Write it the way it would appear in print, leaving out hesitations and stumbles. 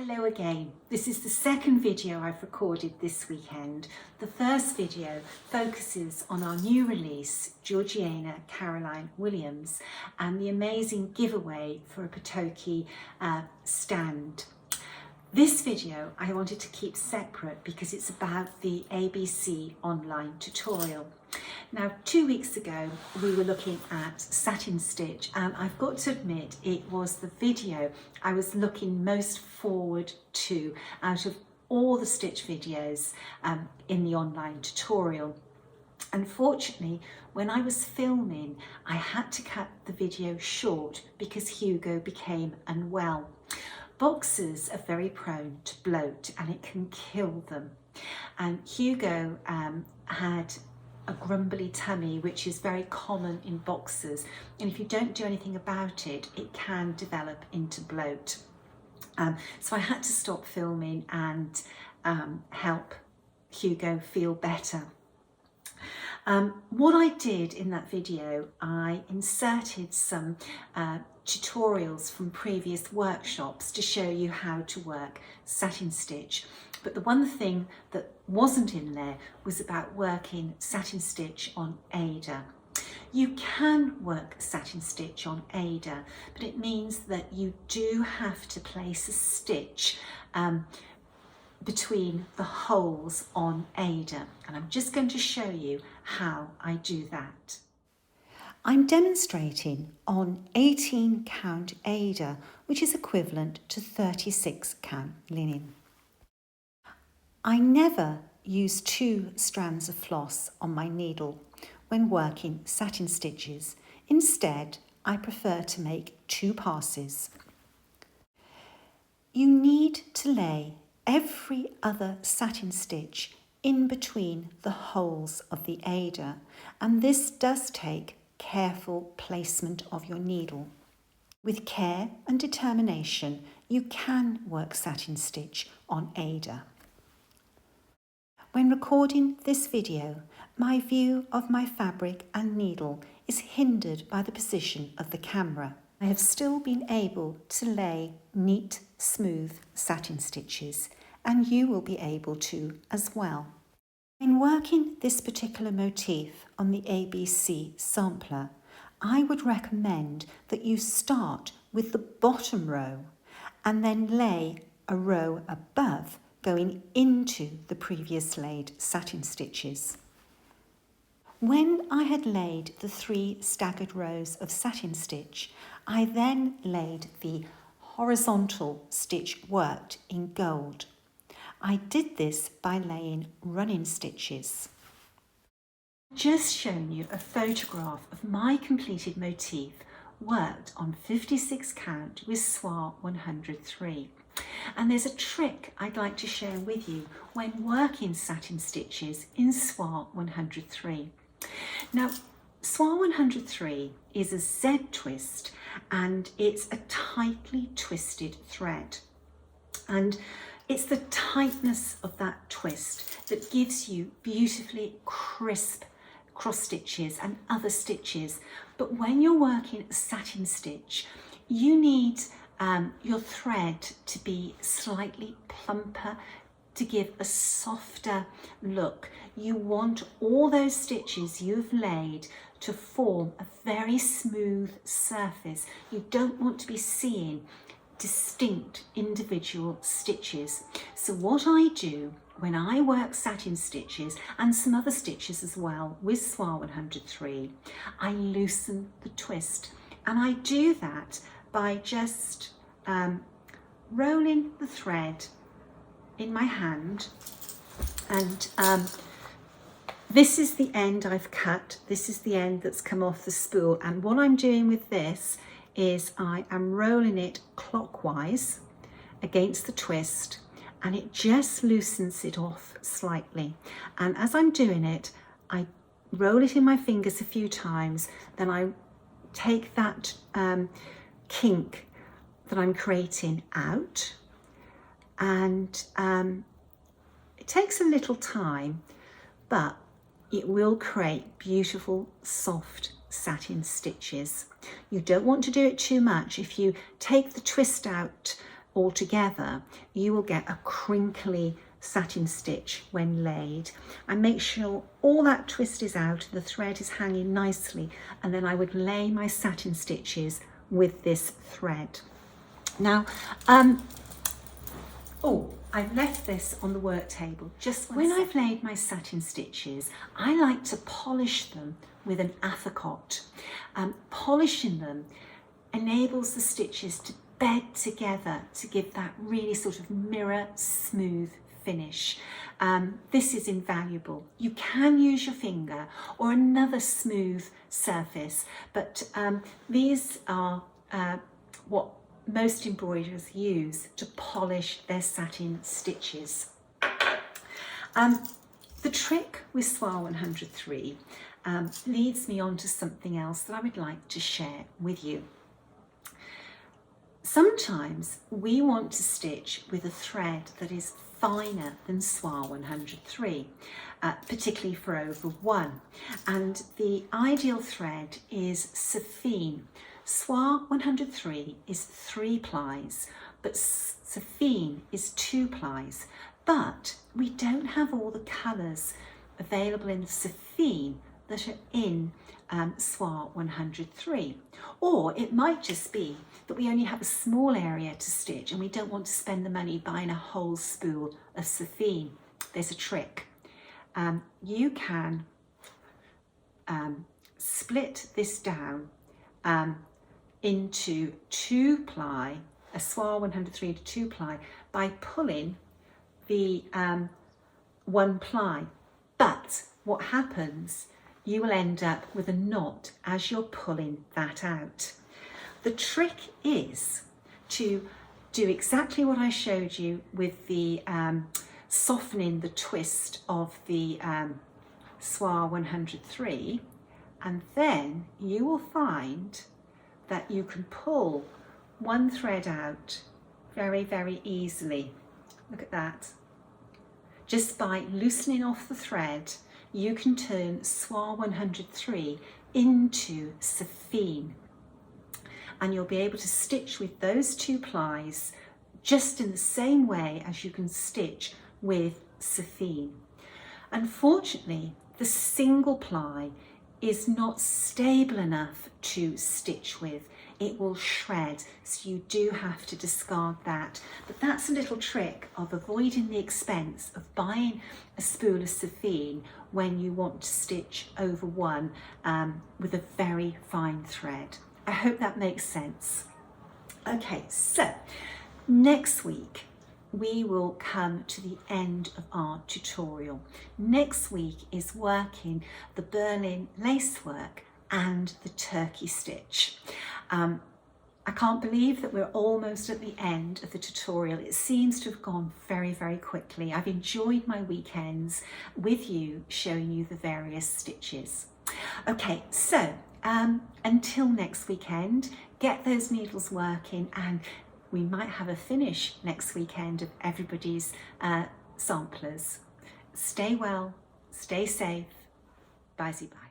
Hello again. This is the second video I've recorded this weekend. The first video focuses on our new release, Georgiana Caroline Williams, and the amazing giveaway for a Patoki stand. This video I wanted to keep separate because it's about the ABC online tutorial. Now, 2 weeks ago we were looking at satin stitch, and I've got to admit it was the video I was looking most forward to out of all the stitch videos in the online tutorial. Unfortunately, when I was filming, I had to cut the video short because Hugo became unwell. Boxers are very prone to bloat and it can kill them. And Hugo had a grumbly tummy, which is very common in boxers. And if you don't do anything about it, it can develop into bloat. So I had to stop filming and help Hugo feel better. What I did in that video, I inserted some tutorials from previous workshops to show you how to work satin stitch. But the one thing that wasn't in there was about working satin stitch on Ada. You can work satin stitch on Ada, but it means that you do have to place a stitch between the holes on Ada, and I'm just going to show you how I do that. I'm demonstrating on 18 count Ada, which is equivalent to 36 count linen. I never use 2 strands of floss on my needle when working satin stitches. Instead, I prefer to make 2 passes. You need to lay every other satin stitch in between the holes of the Ada, and this does take careful placement of your needle. With care and determination, you can work satin stitch on Ada. When recording this video, my view of my fabric and needle is hindered by the position of the camera. I have still been able to lay neat, smooth satin stitches, and you will be able to as well. In working this particular motif on the ABC sampler, I would recommend that you start with the bottom row and then lay a row above going into the previous laid satin stitches. When I had laid the 3 staggered rows of satin stitch, I then laid the horizontal stitch worked in gold. I did this by laying running stitches. I've just shown you a photograph of my completed motif worked on 56 count with Soie 103. And there's a trick I'd like to share with you when working satin stitches in Soie 103. Now, Soie 103 is a Z twist, and it's a tightly twisted thread. And it's the tightness of that twist that gives you beautifully crisp cross stitches and other stitches. But when you're working a satin stitch, you need your thread to be slightly plumper to give a softer look. You want all those stitches you've laid to form a very smooth surface. You don't want to be seeing distinct individual stitches. So what I do when I work satin stitches and some other stitches as well with Soie 103, I loosen the twist, and I do that by just rolling the thread in my hand, and this is the end I've cut. This is the end that's come off the spool, and what I'm doing with this is I am rolling it clockwise against the twist, and it just loosens it off slightly. And as I'm doing it, I roll it in my fingers a few times, then I take that kink that I'm creating out, and it takes a little time, but it will create beautiful soft satin stitches. You don't want to do it too much. If you take the twist out all together, you will get a crinkly satin stitch when laid. And make sure all that twist is out, the thread is hanging nicely, and then I would lay my satin stitches with this thread. Now, I've left this on the work table. Just when I've laid my satin stitches, I like to polish them with an afficot. Polishing them enables the stitches to bed together to give that really sort of mirror smooth finish. This is invaluable. You can use your finger or another smooth surface, but these are what most embroiderers use to polish their satin stitches. The trick with Soie 103 leads me on to something else that I would like to share with you. Sometimes we want to stitch with a thread that is finer than Soie 103, particularly for over 1, and the ideal thread is satin. Soie 103 is 3 plies, but satin is 2 plies, but we don't have all the colours available in satin that are in Soie 103. Or it might just be that we only have a small area to stitch and we don't want to spend the money buying a whole spool of satin. There's a trick. You can split this down into 2 ply, a Soie 103 to 2 ply, by pulling the 1 ply. But what happens, you will end up with a knot as you're pulling that out. The trick is to do exactly what I showed you with the softening the twist of the Soie 103, and then you will find that you can pull one thread out very, very easily. Look at that. Just by loosening off the thread, you can turn Soie 103 into satin, and you'll be able to stitch with those 2 plies just in the same way as you can stitch with satin. Unfortunately, the single ply is not stable enough to stitch with. It will shred, so you do have to discard that. But that's a little trick of avoiding the expense of buying a spool of satin when you want to stitch over 1 with a very fine thread. I hope that makes sense. Okay, so next week we will come to the end of our tutorial. Next week is working the Berlin lacework and the turkey stitch. I can't believe that we're almost at the end of the tutorial. It seems to have gone very, very quickly. I've enjoyed my weekends with you, showing you the various stitches. Okay, so until next weekend, get those needles working, and we might have a finish next weekend of everybody's samplers. Stay well, stay safe. Bye-bye.